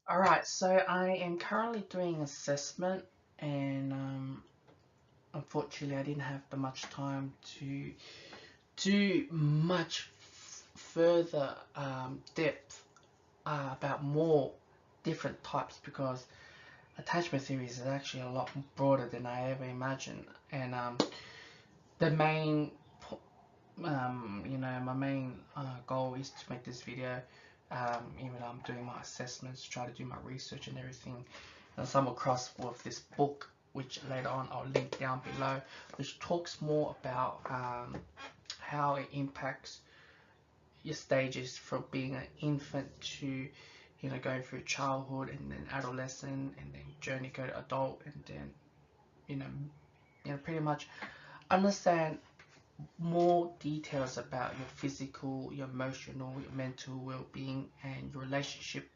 Alright, so I am currently doing assessment and unfortunately I didn't have the much time to do much further depth about more different types because attachment theories is actually a lot broader than I ever imagined. And the main my main goal is to make this video, even though I'm doing my assessments, try to do my research and everything. And some across with this book, which later on I'll link down below, which talks more about how it impacts your stages from being an infant to going through childhood and then adolescent and then journey go to adult and then you know pretty much understand more details about your physical, your emotional, your mental well-being, and your relationship,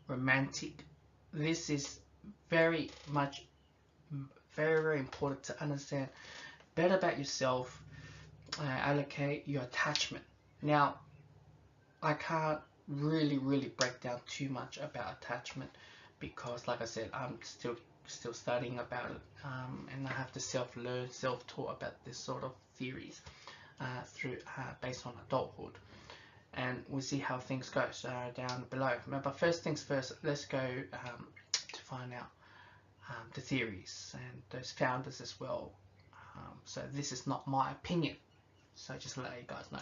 romantic. This is very much, very important to understand better about yourself, allocate your attachment. Now, I can't really break down too much about attachment because, like I said, I'm still studying about it, and I have to self-learn, self-taught about this sort of theories through based on adulthood, and we'll see how things go. So down below. But first things first, let's go to find out the theories and those founders as well. So this is not my opinion. So just to let you guys know.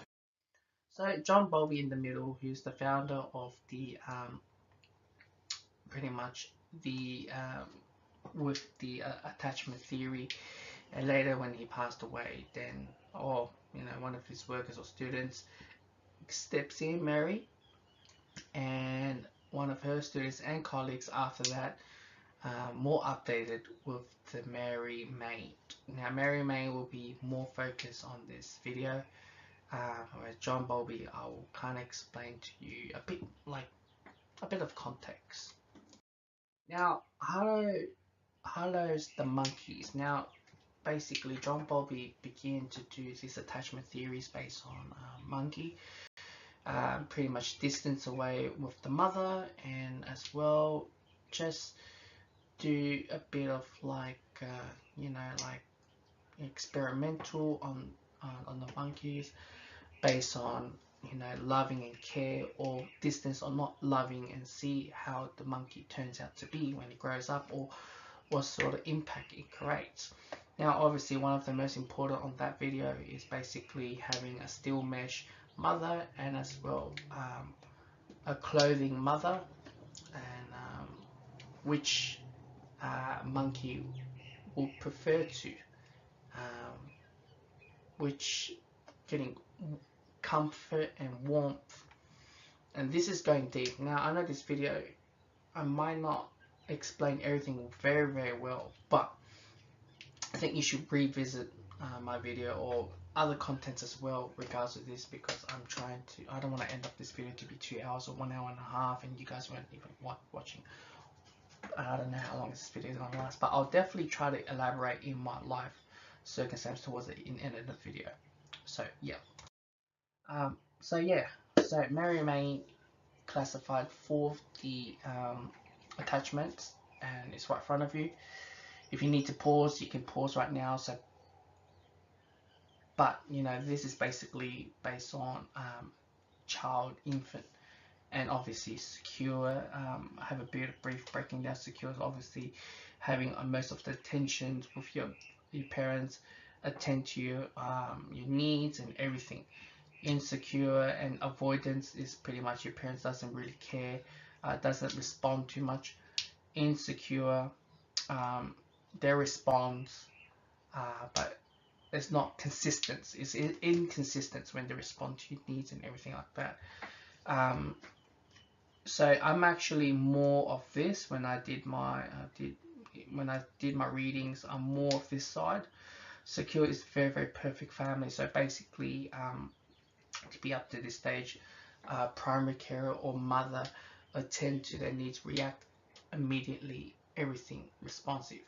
So John Bowlby in the middle, who's the founder of the pretty much the with the attachment theory, and later when he passed away, then or one of his workers or students steps in, Mary, and one of her students and colleagues after that, more updated with the Mary May. Now Mary May will be more focused on this video, whereas John Bowlby I will kind of explain to you a bit of context. Now Hello's the monkeys. Now basically John Bowlby began to do these attachment theories based on monkey, pretty much distance away with the mother, and as well just do a bit of like experimental on the monkeys based on loving and care, or distance or not loving, and see how the monkey turns out to be when it grows up, or what sort of impact it creates. Now obviously one of the most important on that video is basically having a steel mesh mother, and as well a clothing mother, and which monkey would prefer to, um, which getting comfort and warmth. And this is going deep. Now I know this video I might not explain everything very well, but I think you should revisit my video or other contents as well regards to this, because I don't want to end up this video to be 2 hours or 1 hour and a half and you guys weren't even watching. I don't know how long this video is going to last, but I'll definitely try to elaborate in my life circumstance towards the end of the video. So yeah. So yeah. So Mary May classified for the attachments, and it's right in front of you. If you need to pause, you can pause right now. So, but this is basically based on child, infant, and obviously secure. I have a bit of brief breaking down. Secure is obviously having most of the attention with your parents, attend to your needs and everything. Insecure and avoidance is pretty much your parents doesn't really care, doesn't respond too much. Insecure, their response, but it's not consistent. It's inconsistent when they respond to your needs and everything like that. Um, so I'm actually more of this when I did my readings. I'm more of this side. Secure is very perfect family. So basically, to be up to this stage, primary carer or mother attend to their needs, react immediately, everything responsive.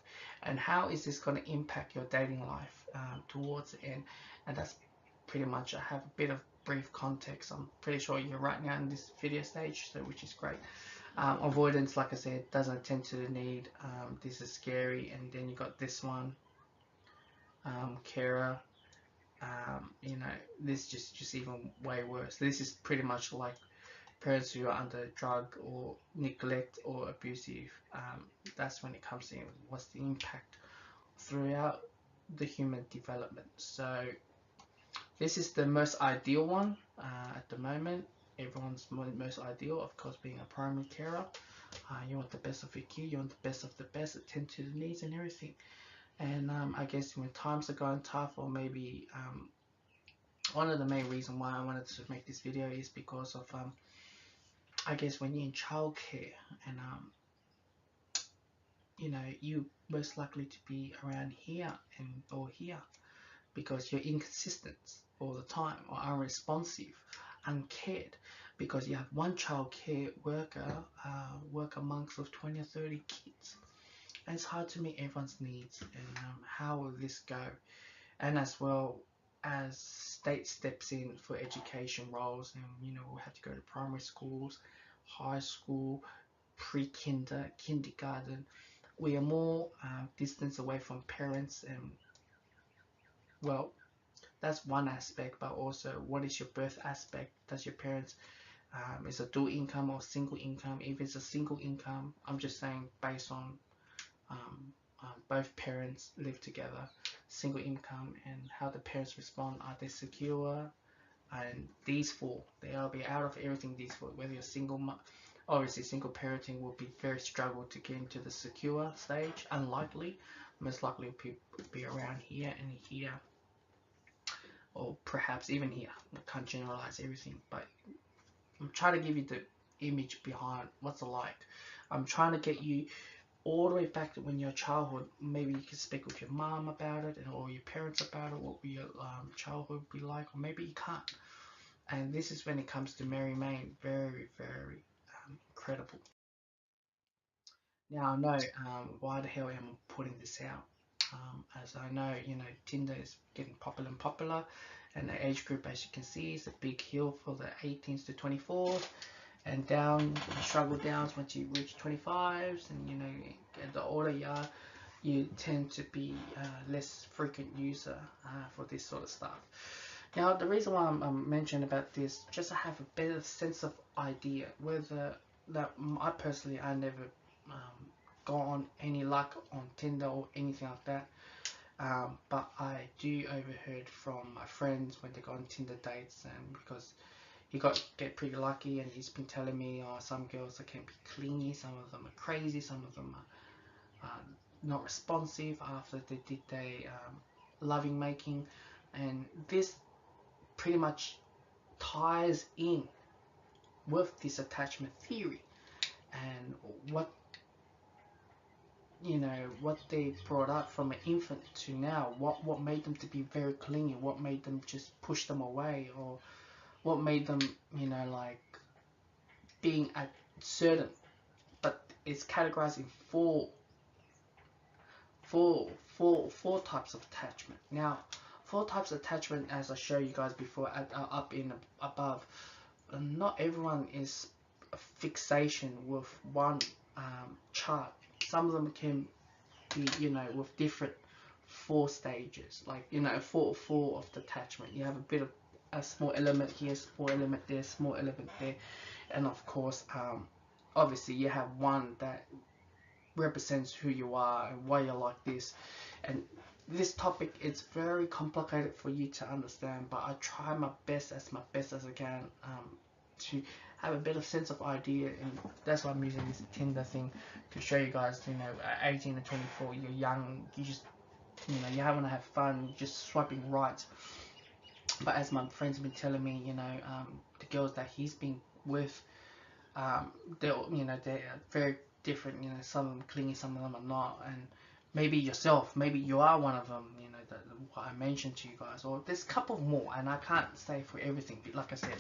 And how is this going to impact your dating life towards the end? And that's pretty much, I have a bit of brief context. I'm pretty sure you're right now in this video stage, so which is great. Avoidance, like I said, doesn't attend to the need. This is scary. And then you got this one, carer. You know, this just even way worse. This is pretty much like parents who are under drug or neglect or abusive. That's when it comes in. What's the impact throughout the human development? So this is the most ideal one at the moment. Everyone's most ideal, of course, being a primary carer. You want the best of your kid, you want the best of the best, attend to the needs and everything. And I guess when times are going tough, or maybe one of the main reasons why I wanted to make this video is because of I guess when you're in childcare and you know, you most likely to be around here and or here because you're inconsistent all the time or unresponsive, uncared, because you have one child care worker work amongst of 20 or 30 kids, and it's hard to meet everyone's needs. And how will this go? And as well as state steps in for education roles, and you know, we'll have to go to primary schools, high school, pre-kinder, kindergarten. We are more distance away from parents, and well, that's one aspect. But also, what is your birth aspect? Does your parents is a dual income or single income? If it's a single income, I'm just saying based on both parents live together, single income, and how the parents respond. Are they secure? And these four, they'll be out of everything. These four, whether you're single, obviously single parenting will be very struggle to get into the secure stage. Unlikely, most likely be around here and here, or perhaps even here. I can't generalize everything, but I'm trying to give you the image behind what's it like. I'm trying to get you all the way back to when your childhood. Maybe you can speak with your mom about it, or your parents about it. What will your childhood be like? Or maybe you can't. And this is when it comes to Mary Main, very, very incredible. Now I know why the hell am I putting this out? As I know, you know, Tinder is getting popular and popular, and the age group, as you can see, is a big hill for the 18s to 24s, and down, struggle downs once you reach 25s, and you know, the older you are, you tend to be less frequent user for this sort of stuff. Now, the reason why I'm mentioning about this, just to have a better sense of idea, whether that I personally, I never got on any luck on Tinder or anything like that. But I do overheard from my friends when they go on Tinder dates, and because he get pretty lucky, and he's been telling me, oh, some girls that can be clingy, some of them are crazy, some of them are not responsive after they did their loving making, and this pretty much ties in with this attachment theory and what, you know, what they brought up from an infant to now. What made them to be very clingy? What made them just push them away? Or what made them, you know, like being at certain, but it's categorized in four types of attachment. Now, four types of attachment, as I show you guys before, up in above. Not everyone is a fixation with one chart. Some of them can be, you know, with different four stages, like, you know, four of the attachment. You have a bit of a small element here, small element there, small element there, and of course, obviously you have one that represents who you are and why you're like this. And this topic is very complicated for you to understand, but I try my best as I can to have a better sense of idea, and that's why I'm using this Tinder thing to show you guys. You know, at 18 and 24, you're young, you just, you know, you want to have fun, you're just swiping right. But as my friends have been telling me, you know, the girls that he's been with, they're, you know, they're very different. You know, some of them clingy, some of them are not, and maybe yourself, maybe you are one of them. You know, what I mentioned to you guys, or there's a couple more, and I can't say for everything. But like I said,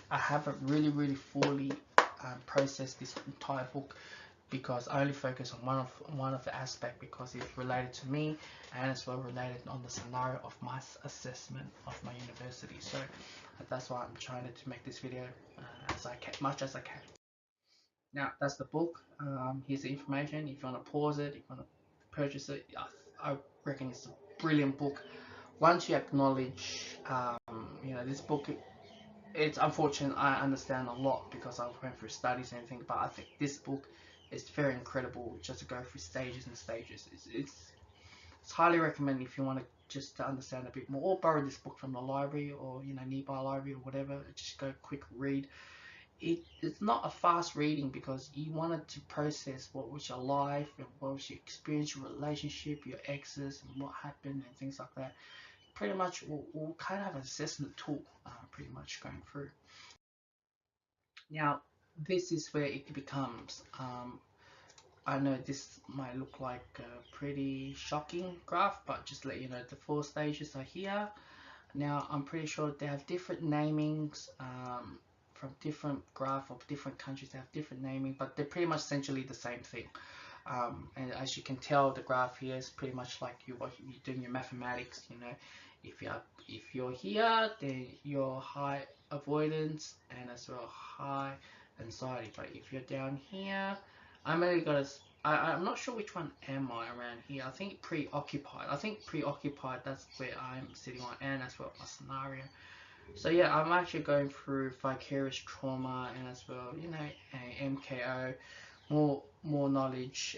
I haven't really fully processed this entire book, because I only focus on one of the aspect, because it's related to me, and it's well related on the scenario of my assessment of my university. So that's why I'm trying to make this video much as I can. Now that's the book. Here's the information. If you want to pause it, if you want to purchase it, I reckon it's a brilliant book. Once you acknowledge, this book, it's unfortunate. I understand a lot because I went through studies and everything, but I think this book is very incredible just to go through stages and stages. It's highly recommended if you want to just to understand a bit more, or borrow this book from the library or nearby library or whatever. Just go quick read. It's not a fast reading because you wanted to process what was your life and what was your experience, your relationship, your exes, and what happened and things like that. Pretty much, we'll kind of have an assessment tool, pretty much going through. Now, this is where it becomes. I know this might look like a pretty shocking graph, but just to let you know, the 4 stages are here. Now, I'm pretty sure they have different namings. From different graph of different countries, they have different naming, but they're pretty much essentially the same thing. And as you can tell, the graph here is pretty much like you're doing your mathematics. If you're here, then you're high avoidance and as well high anxiety. But if you're down here, I'm only got a, I'm not sure which one am I around here. I think preoccupied. I think preoccupied. That's where I'm sitting on, and as well my scenario. So yeah, I'm actually going through vicarious trauma and as well, MKO, more knowledge.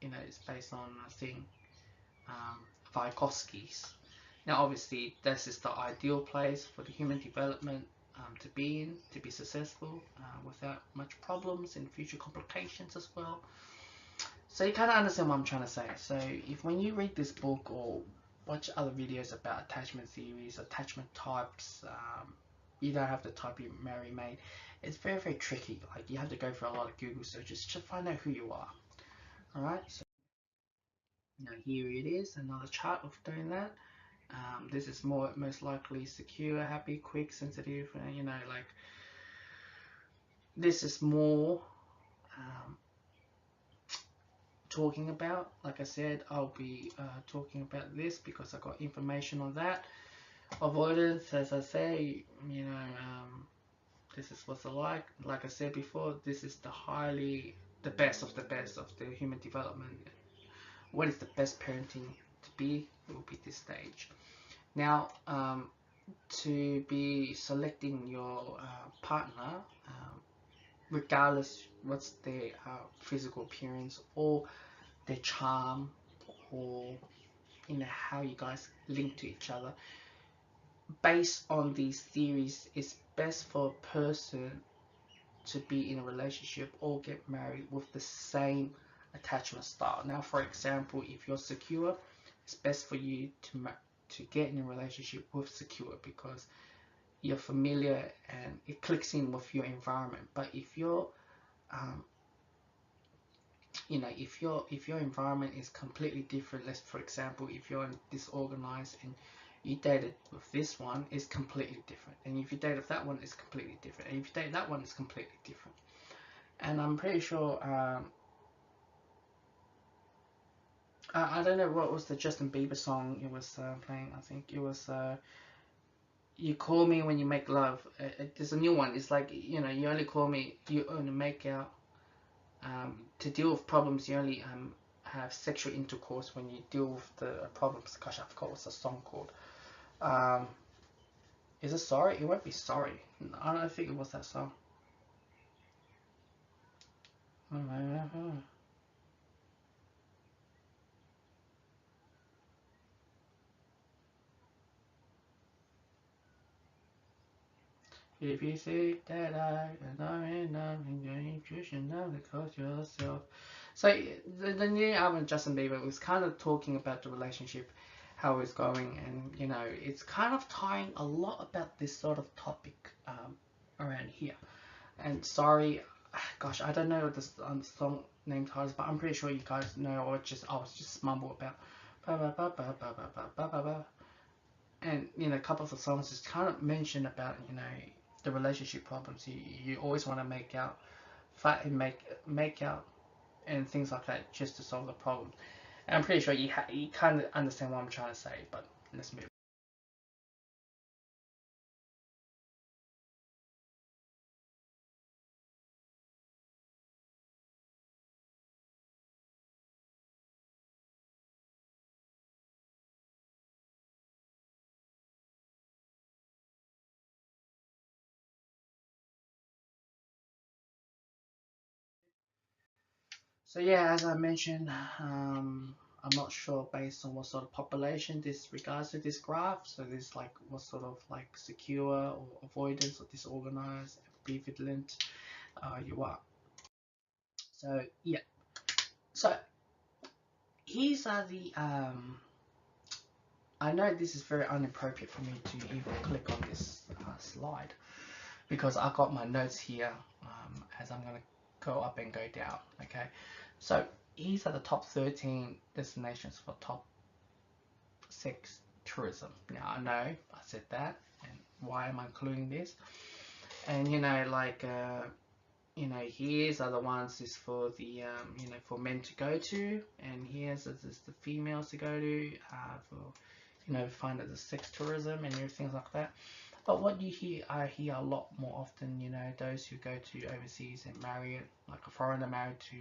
It's based on I think Vygotsky's. Now, obviously, this is the ideal place for the human development to be in, to be successful without much problems and future complications as well. So you kind of understand what I'm trying to say. So if when you read this book or watch other videos about attachment theories, attachment types, you don't have to type in Mary Maid. It's very, very tricky. Like you have to go for a lot of Google searches to find out who you are. Alright, so now here it is, another chart of doing that. This is most likely secure, happy, quick, sensitive, like this is more um, talking about. Like I said, I'll be talking about this because I got information on that. Avoidance, as I say, this is what's like. Like I said before, this is the best of the best of the human development. What is the best parenting to be? It will be this stage. Now, to be selecting your partner, regardless what's their physical appearance or their charm or how you guys link to each other, based on these theories, it's best for a person to be in a relationship or get married with the same attachment style. Now, for example, if you're secure, it's best for you to get in a relationship with secure because you're familiar and it clicks in with your environment. But if you're if your environment is completely different, let's for example, if you're disorganized and you dated with this one, is completely different, and if you date with that one, it's completely different, and if you date that one, it's completely different. And I'm pretty sure I don't know what was the Justin Bieber song it was playing. I think it was You Call Me When You Make Love. There's a new one. It's like, you only call me, you only make out. To deal with problems, you only have sexual intercourse when you deal with the problems. Gosh, I forgot what's the song called. Is it Sorry? It won't be Sorry. I don't think it was that song. If you think that I'm enough, you should know because yourself. So the new album Justin Bieber was kind of talking about the relationship, how it's going, and it's kind of tying a lot about this sort of topic around here. And Sorry, gosh, I don't know what the song name titles, but I'm pretty sure you guys know, or I was just mumble about. Ba ba ba ba ba ba ba ba ba. And a couple of the songs just kind of mention about the relationship problems. You always want to make out, fight and make out, and things like that just to solve the problem. And I'm pretty sure you kind of understand what I'm trying to say. But let's move. So yeah, as I mentioned, I'm not sure based on what sort of population this regards to this graph. So this like what sort of like secure or avoidance or disorganized, ambivalent you are. So yeah. So these are the I know this is very inappropriate for me to even click on this slide because I got my notes here as I'm gonna go up and go down. Okay, so these are the top 13 destinations for top sex tourism. Now I know I said that, and why am I including this? And you know, like here's are the ones is for the for men to go to, and here's is the females to go to for find it as sex tourism and everything like that. But what you hear, I hear a lot more often, those who go to overseas and marry it, like a foreigner married to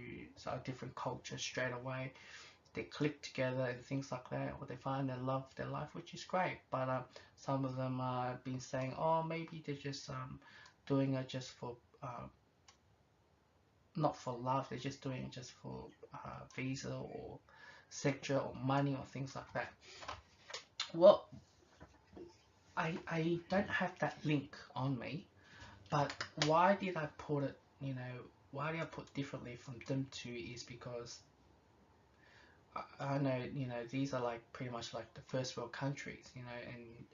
a different culture straight away. They click together and things like that, or they find they love their life, which is great. But some of them have been saying, oh, maybe they're just doing it just for not for love, they're just doing it just for visa or sector or money or things like that. Well, I don't have that link on me, but why did I put it, why did I put differently from them two is because I know, these are like pretty much like the first world countries, and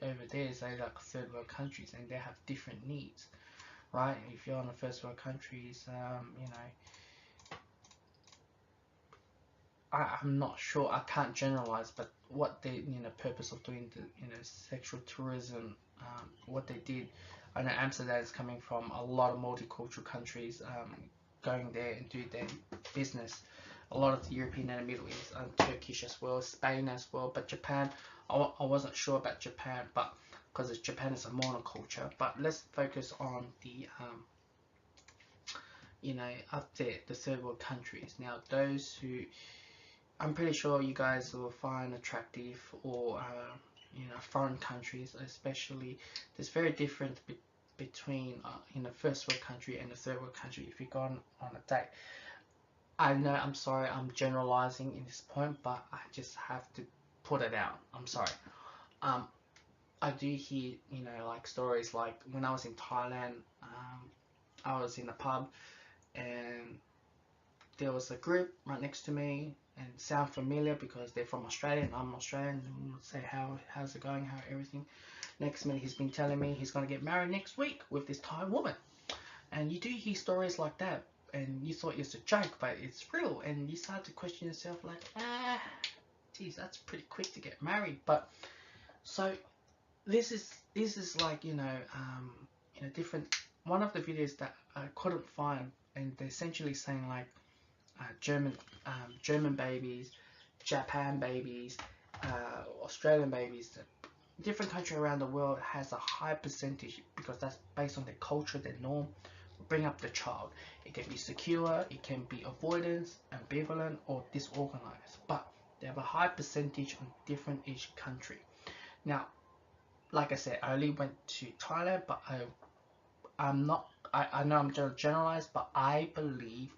over there they're like third world countries and they have different needs, right? If you're on the first world countries, I'm not sure, I can't generalize, but what the purpose of doing the sexual tourism, what they did. I know Amsterdam is coming from a lot of multicultural countries, going there and do their business. A lot of the European and Middle East, and Turkish as well, Spain as well, but Japan, I wasn't sure about Japan, but because Japan is a monoculture. But let's focus on the up there, the third world countries. Now those who I'm pretty sure you guys will find attractive, or foreign countries, especially. There's very different between first world country and the third world country. If you go on a date, I know, I'm sorry, I'm generalizing in this point, but I just have to put it out. I'm sorry. Um, I do hear like stories like when I was in Thailand. I was in a pub and there was a group right next to me and sound familiar because they're from Australia and I'm Australian, and say how's it going, how everything. Next minute he's been telling me he's going to get married next week with this Thai woman. And you do hear stories like that and you thought it was a joke, but it's real, and you start to question yourself like, geez, that's pretty quick to get married. But so this is like different. One of the videos that I couldn't find, and they're essentially saying like German babies, Japan babies, Australian babies. Different country around the world has a high percentage because that's based on their culture, their norm. Bring up the child. It can be secure, it can be avoidance, ambivalent, or disorganized. But they have a high percentage on different each country. Now, like I said, I only went to Thailand, but I'm not. I know I'm generalized, but I believe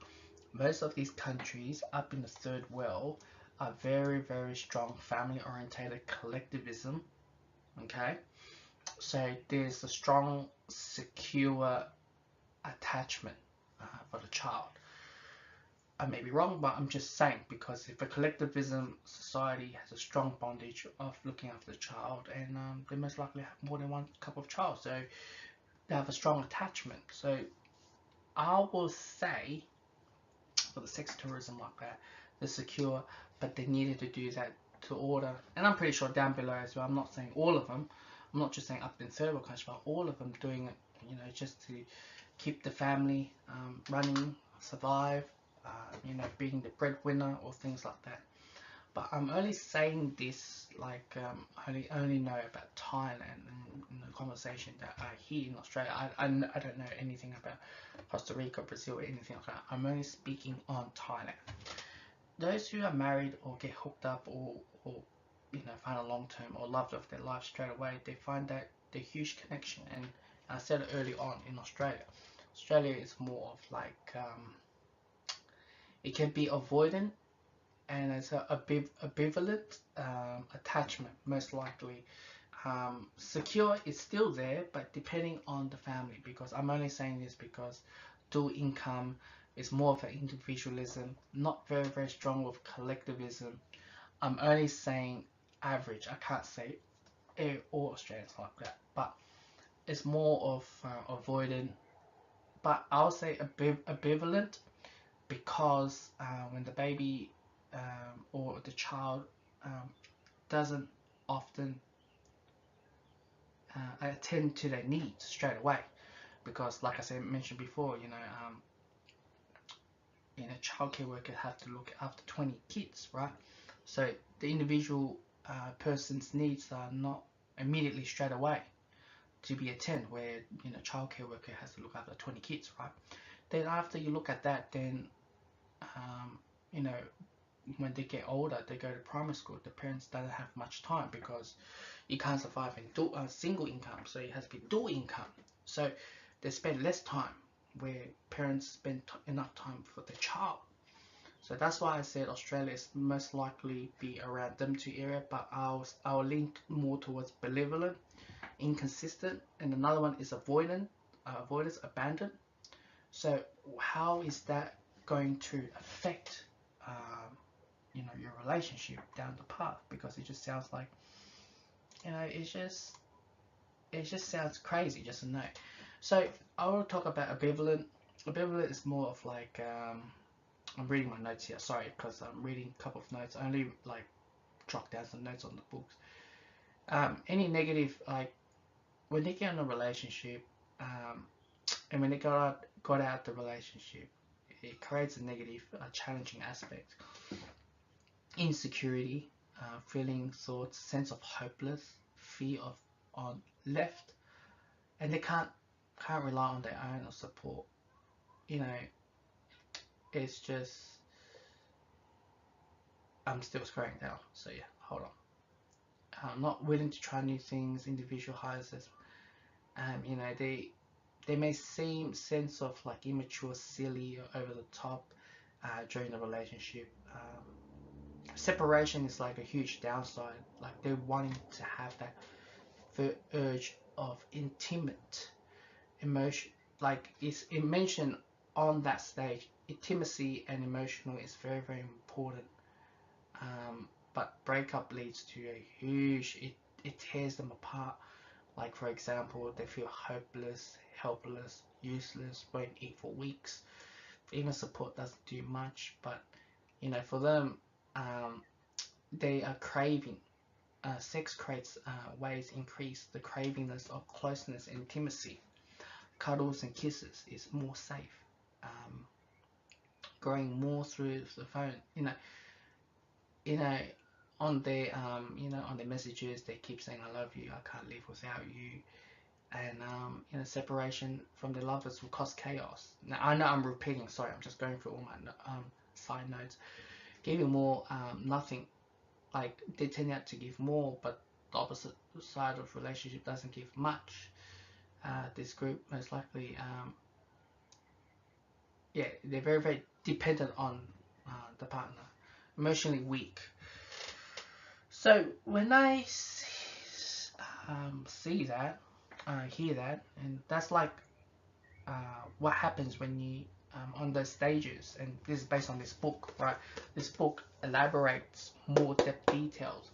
most of these countries up in the third world are very, very strong family orientated collectivism. Okay, so there's a strong, secure attachment for the child. I may be wrong, but I'm just saying, because if a collectivism society has a strong bondage of looking after the child, and they most likely have more than one couple of child, so they have a strong attachment. So I will say for the sex tourism like that, they're secure, but they needed to do that to order. And I'm pretty sure down below as well, I'm not saying all of them, I'm not just saying up in third world countries, but all of them doing it, just to keep the family running, survive, being the breadwinner or things like that. But I'm only saying this like I only know about Thailand and the conversation that I hear in Australia. I don't know anything about Costa Rica, Brazil, or anything like that. I'm only speaking on Thailand. Those who are married or get hooked up or find a long term or love of their life straight away, they find that the huge connection. And I said it early on in Australia. Australia is more of like It can be avoidant, and it's a ambivalent attachment, most likely. Secure is still there, but depending on the family, because I'm only saying this because dual income is more of an individualism, not very strong with collectivism. I'm only saying average. I can't say all Australians like that, but it's more of avoidant. But I'll say ambivalent, because when the baby or the child um, doesn't often attend to their needs straight away, because like I said, mentioned before, childcare worker have to look after 20 kids, right? So the individual person's needs are not immediately straight away to be attended, where childcare worker has to look after 20 kids, right? Then after you look at that, then um, you know when they get older, they go to primary school. The parents don't have much time, because you can't survive in single income, so it has to be dual income. So they spend less time, where parents spend enough time for the child. So that's why I said Australia is most likely be around them two area, but I'll lean more towards benevolent, inconsistent, and another one is avoidance, abandon. So how is that going to affect your relationship down the path? Because it just sounds like it just sounds crazy, just a no. So I will talk about ambivalent. Ambivalent is more of like I'm reading my notes here. Sorry, because I'm reading a couple of notes. I only like jot down some notes on the books. Any negative, like when they get in a relationship, and when they got out the relationship, it creates a negative, challenging aspect, insecurity, feeling, thoughts, sense of hopeless, fear of on left, and they can't rely on their own or support. You know, it's just I'm still scrolling now, so yeah, hold on. Not willing to try new things, individual hires. They may seem sense of like immature, silly, or over the top during the relationship. Separation is like a huge downside. Like they're wanting to have that urge of intimate emotion. Like it mentioned on that stage, intimacy and emotional is very important. But breakup leads to a huge. It tears them apart. Like for example, they feel hopeless, helpless, useless, won't eat for weeks. Even support doesn't do much. But for them, um, they are craving. Sex creates ways increase the cravingness of closeness and intimacy. Cuddles and kisses is more safe. Um, Growing more through the phone. You know, on their messages, they keep saying, "I love you. I can't live without you." And separation from their lovers will cause chaos. Now I know I'm repeating. Sorry, I'm just going through all my side notes. Giving more, nothing. Like they tend out to give more, but the opposite side of relationship doesn't give much. This group most likely, yeah, they're very dependent on the partner, emotionally weak. So when I see that, hear that, and that's like what happens when you on those stages, and this is based on this book, right? This book elaborates more depth details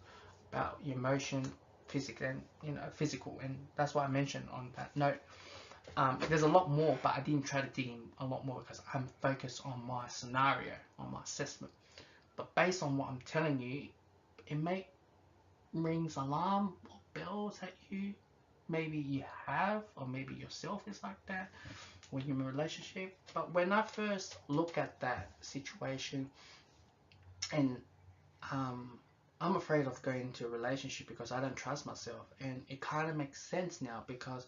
about your emotion, physical, and that's what I mentioned on that note. There's a lot more, but I didn't try to dig in a lot more because I'm focused on my scenario, on my assessment. But based on what I'm telling you, it may rings alarm bells at you. Maybe you have, or maybe yourself is like that when you're in a relationship. But when I first look at that situation, and I'm afraid of going into a relationship because I don't trust myself, and it kind of makes sense now because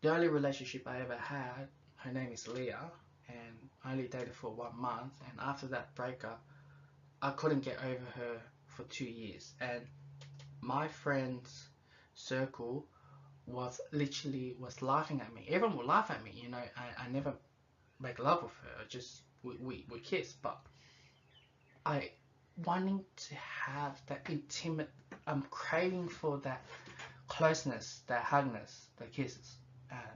the only relationship I ever had, her name is Leah, and I only dated for 1 month, and after that breakup, I couldn't get over her for 2 years, and my friends was laughing at me. Everyone would laugh at me, I never make love with her. Just we kiss, but I wanting to have that intimate. I'm craving for that closeness, that hugness, the kisses.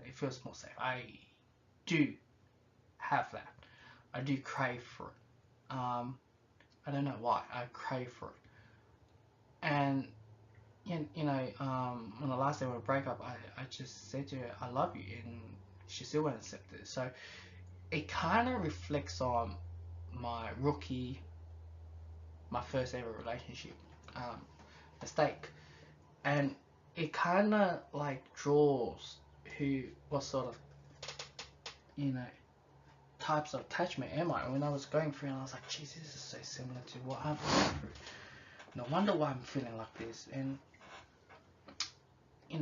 It feels more safe. I do have that. I do crave for it. I don't know why. I crave for it. And on the last day of our breakup, I just said to her, I love you, and she still won't accept it. So it kind of reflects on my first ever relationship mistake, and it kind of like draws what sort of types of attachment am I. When I was going through, and I was like, geez, this is so similar to what I'm going through. No wonder why I'm feeling like this. And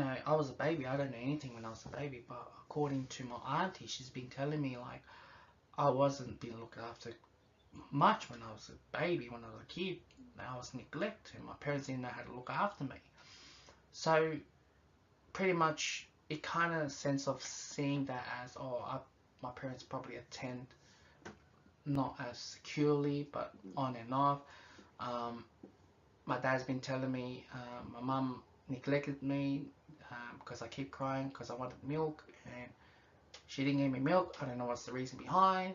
I was a baby. I don't know anything when I was a baby, but according to my auntie, she's been telling me like I wasn't being looked after much when I was a baby, when I was a kid. I was neglected. My parents didn't know how to look after me. So pretty much it kind of sense of seeing that as, my parents probably attend not as securely, but on and off. My dad's been telling me my mum neglected me because I keep crying because I wanted milk, and she didn't give me milk. I don't know what's the reason behind.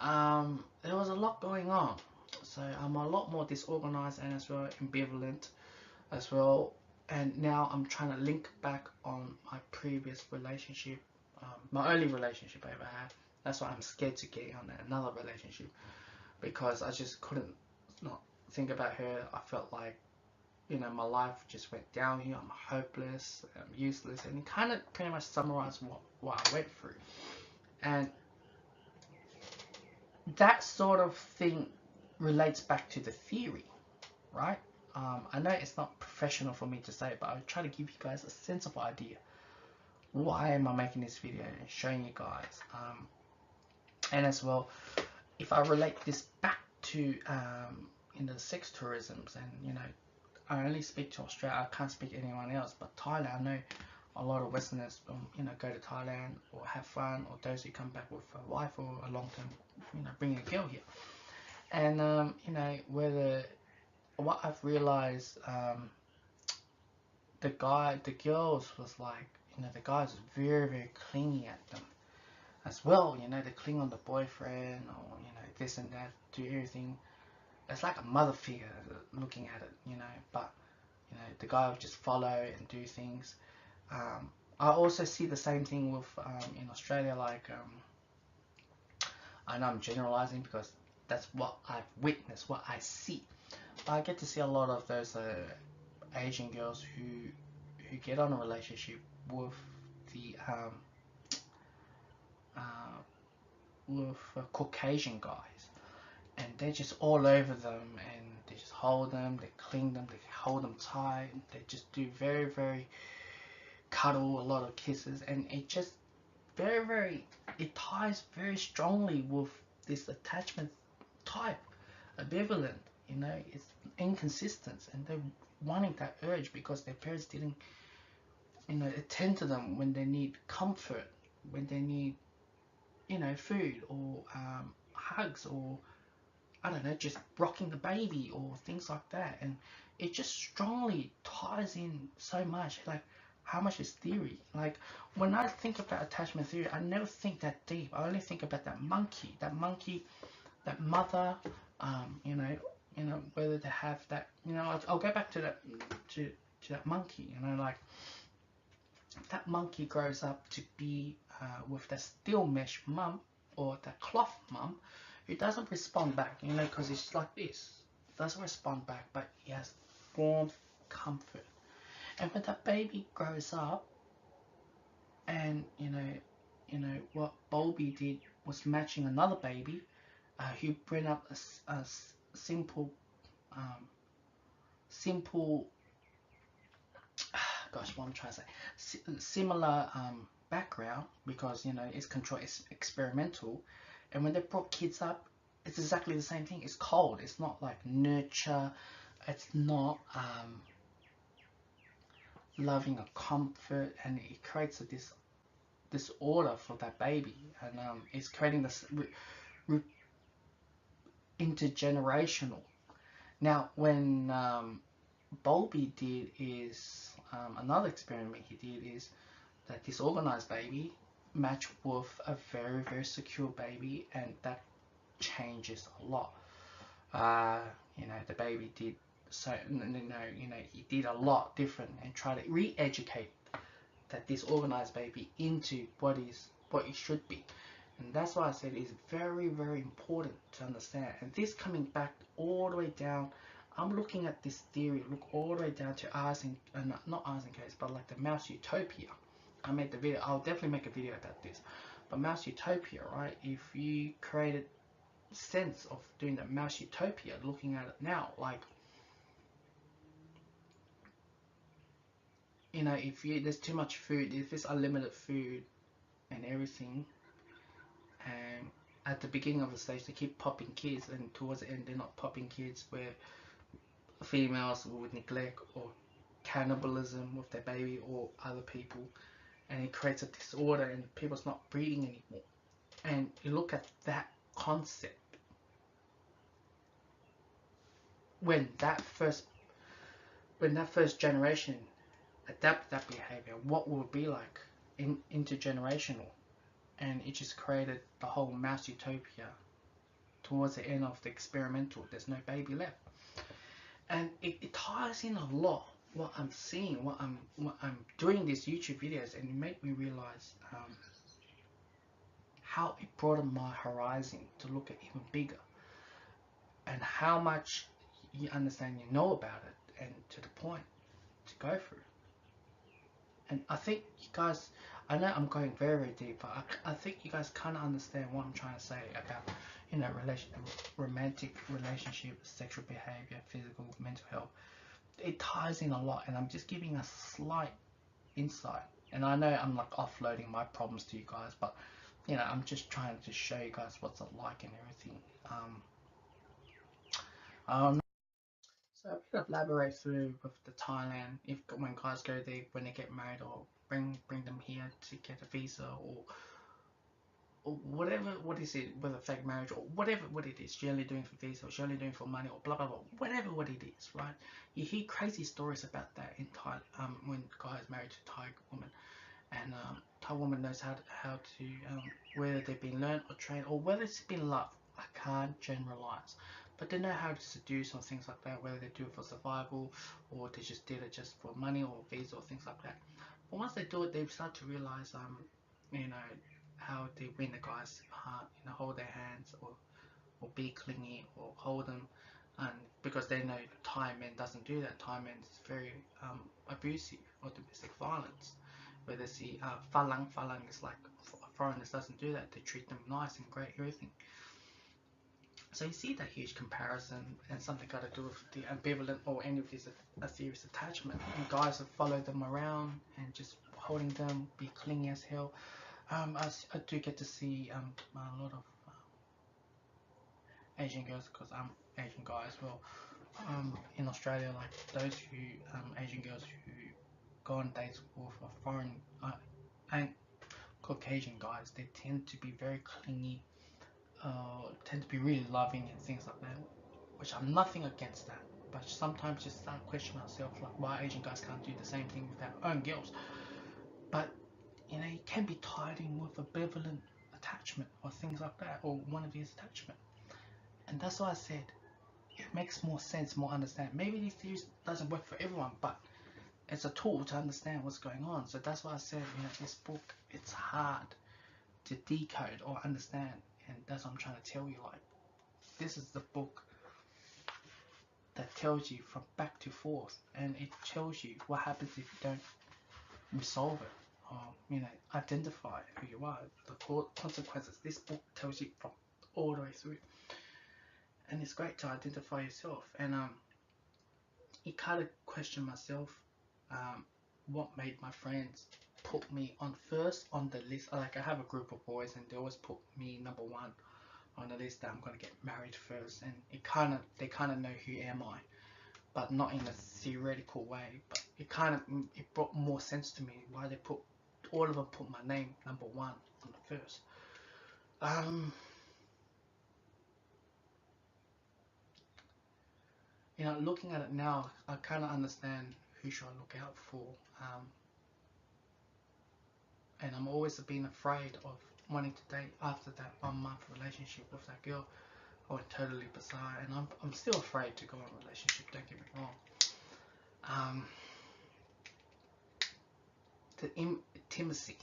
There was a lot going on, so I'm a lot more disorganized and as well ambivalent as well. And now I'm trying to link back on my previous relationship, my only relationship I ever had. That's why I'm scared to get on another relationship, because I just couldn't not think about her. I felt like my life just went downhill. I'm hopeless, I'm useless, and it kind of pretty much summarized what I went through. And that sort of thing relates back to the theory, right? I know it's not professional for me to say, but I'll try to give you guys a sense of idea. Why am I making this video and showing you guys? And as well, if I relate this back to sex tourisms, and I only speak to Australia. I can't speak to anyone else. But Thailand, I know a lot of Westerners, go to Thailand or have fun, or those who come back with a wife or a long term, bringing a girl here. And what I've realized, the girls was like, the guys was very, very clingy at them as well. They cling on the boyfriend, or this and that, do everything. It's like a mother figure looking at it, but the guy would just follow and do things. I also see the same thing with in Australia, like I know I'm generalizing because that's what I've witnessed, what I see. But I get to see a lot of those Asian girls who get on a relationship with the Caucasian guys, and they're just all over them, and they just hold them, they cling them, they hold them tight, they just do very, very cuddle, a lot of kisses, and it just it ties very strongly with this attachment type, ambivalent. It's inconsistent, and they're wanting that urge because their parents didn't attend to them when they need comfort, when they need food, or hugs, or I don't know, just rocking the baby or things like that. And it just strongly ties in so much. Like, how much is theory? Like, when I think about attachment theory, I never think that deep. I only think about that monkey, that mother, whether they have that, I'll go back to that monkey, like, that monkey grows up to be with that steel mesh mum, or that cloth mum, who doesn't respond back, because it's like this. Doesn't respond back, but he has warmth, comfort. And when that baby grows up, and what Bobby did was matching another baby, who bring up a simple, gosh, what I'm trying to say, similar background, because it's experimental. And when they brought kids up, it's exactly the same thing. It's cold. It's not like nurture. It's not loving or comfort, and it creates this disorder for that baby, and it's creating this intergenerational. Now, when Bowlby did is another experiment he did is that disorganized baby matched with a very, very secure baby, and that changes a lot. The baby did so, he did a lot different and try to re-educate that disorganized baby into what it should be. And that's why I said it's very, very important to understand. And this coming back all the way down, I'm looking at this theory, look all the way down to not Ours and Case, but like the Mouse Utopia. I made the video, I'll definitely make a video about this. But Mouse Utopia, right? If you created sense of doing the Mouse Utopia, looking at it now, like, if there's too much food, if it's unlimited food and everything, and at the beginning of the stage they keep popping kids, and towards the end they're not popping kids, where females would neglect or cannibalism with their baby or other people, and it creates a disorder and people's not breeding anymore. And you look at that concept, when that first generation adapt that behavior, what will it be like intergenerational? And it just created the whole Mouse Utopia. Towards the end of the experimental, there's no baby left, and it ties in a lot what I'm seeing, what I'm doing these YouTube videos, and it made me realize how it broadened my horizon to look at even bigger, and how much you understand, about it, and to the point to go through. And I think you guys, I know I'm going very, very deep, but I think you guys kind of understand what I'm trying to say about, romantic relationship, sexual behavior, physical, mental health. It ties in a lot, and I'm just giving a slight insight. And I know I'm like offloading my problems to you guys, but I'm just trying to show you guys what's it like and everything. So a bit of elaborate through with the Thailand, if when guys go there when they get married, or bring them here to get a visa, or whatever, what is it, whether fake marriage or whatever what it is, you're only doing for visa, or you're only doing for money, or blah blah blah, whatever what it is, right? You hear crazy stories about that in Thai, when guys married to Thai woman, and Thai woman knows how to whether they've been learned or trained, or whether it's been love. I can't generalize, but they know how to seduce or things like that, whether they do it for survival, or they just did it just for money or visa or things like that. But once they do it, they start to realize how they win the guy's heart, hold their hands, or be clingy, or hold them, and because they know Thai men doesn't do that. Thai men is very abusive, or domestic violence, where they see Falang is like foreigners doesn't do that. They treat them nice and great, everything. So you see that huge comparison, and something got to do with the ambivalent or any of these a serious attachment, and guys have followed them around and just holding them, be clingy as hell. I do get to see a lot of Asian girls, because I'm Asian guy as well. In Australia, like those who Asian girls who go on dates with foreign and Caucasian guys, they tend to be very clingy, tend to be really loving and things like that, which I'm nothing against that. But sometimes just start questioning myself, like why Asian guys can't do the same thing with their own girls. But you can be tied in with ambivalent attachment or things like that, or one of these attachment. And that's why I said it makes more sense, more understand. Maybe these theories doesn't work for everyone, but it's a tool to understand what's going on. So that's why I said, this book, it's hard to decode or understand, and that's what I'm trying to tell you. Like, this is the book that tells you from back to forth, and it tells you what happens if you don't resolve it, or identify who you are, the consequences. This book tells you from all the way through, and it's great to identify yourself. And it kind of question myself, what made my friends put me on first on the list. Like, I have a group of boys, and they always put me number one on the list, that I'm gonna get married first, and they kind of know who am I, but not in a theoretical way. But it brought more sense to me why they put all of them put my name number one on the first. You know, looking at it now, I kind of understand who should I look out for. And I'm always been afraid of wanting to date after that 1 month relationship with that girl. I went totally bizarre, and I'm still afraid to go in a relationship, don't get me wrong. The intimacy,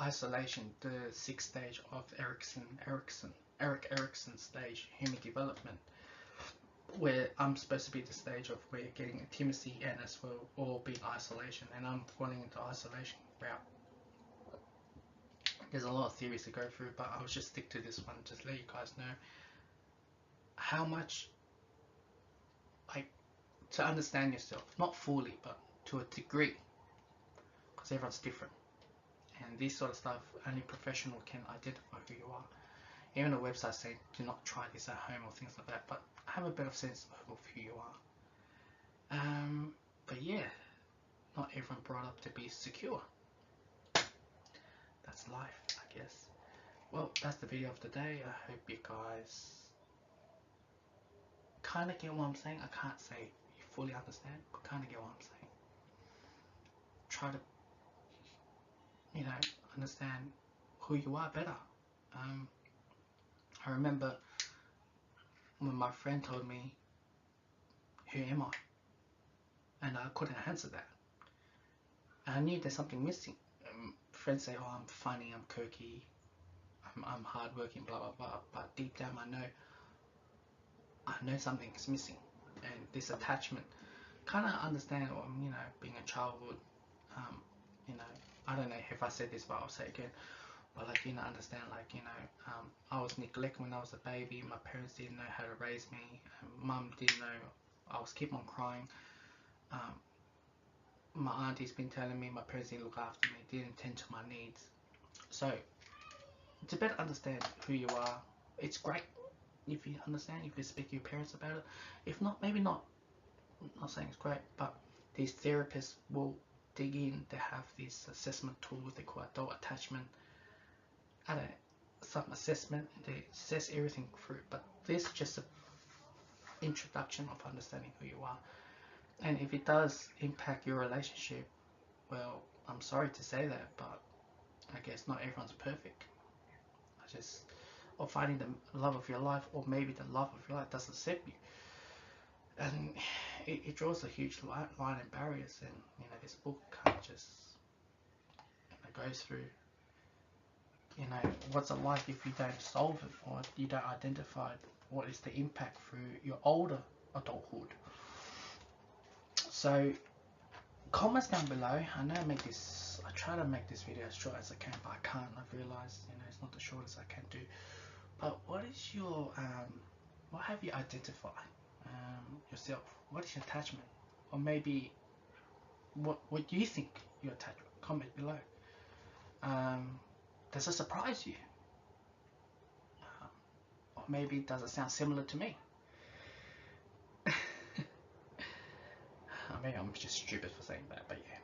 isolation, the 6th stage of Erik Erikson's stage, human development, where I'm supposed to be the stage of where you're getting intimacy and as well, or being isolation, and I'm falling into isolation route. There's a lot of theories to go through, but I'll just stick to this one, just let you guys know how much, like, to understand yourself, not fully, but to a degree, because everyone's different, and this sort of stuff, only professional can identify who you are. Even the website saying do not try this at home or things like that, but have a better sense of who you are. But yeah, not everyone brought up to be secure. That's life, I guess. Well, that's the video of the day. I hope you guys kind of get what I'm saying. I can't say you fully understand, but kind of get what I'm saying. Try to, you know, understand who you are better. I remember when my friend told me, who am I? And I couldn't answer that. And I knew there's something missing. Friends say, oh, I'm funny, I'm quirky, I'm hardworking, blah, blah, blah. But deep down I know something is missing. And this attachment, kind of understand, or, you know, being a childhood, you know, I don't know if I said this, but I'll say it again. But like, you know, understand, like, you know, I was neglected when I was a baby. My parents didn't know how to raise me. Mum didn't know. I was keep on crying. My auntie's been telling me my parents didn't look after me, didn't tend to my needs. So to better understand who you are, it's great if you understand, if you speak to your parents about it. If not, maybe not. I'm not saying it's great, but these therapists will dig in. They have this assessment tool they call adult attachment. I don't know, some assessment. They assess everything through, but this is just an introduction of understanding who you are. And if it does impact your relationship, well, I'm sorry to say that, but I guess not everyone's perfect. Or finding the love of your life, or maybe the love of your life doesn't accept you. And it draws a huge line and barriers, and, you know, this book kind of just, you know, goes through, you know, what's it like if you don't solve it, or you don't identify what is the impact through your older adulthood. So comments down below. I know I try to make this video as short as I can, but I can't. I've realized, you know, it's not the shortest I can do. But what is your what have you identified yourself? What is your attachment? Or maybe what do you think your attachment? Comment below. Does it surprise you? Or maybe does it sound similar to me? Maybe I'm just stupid for saying that, but yeah.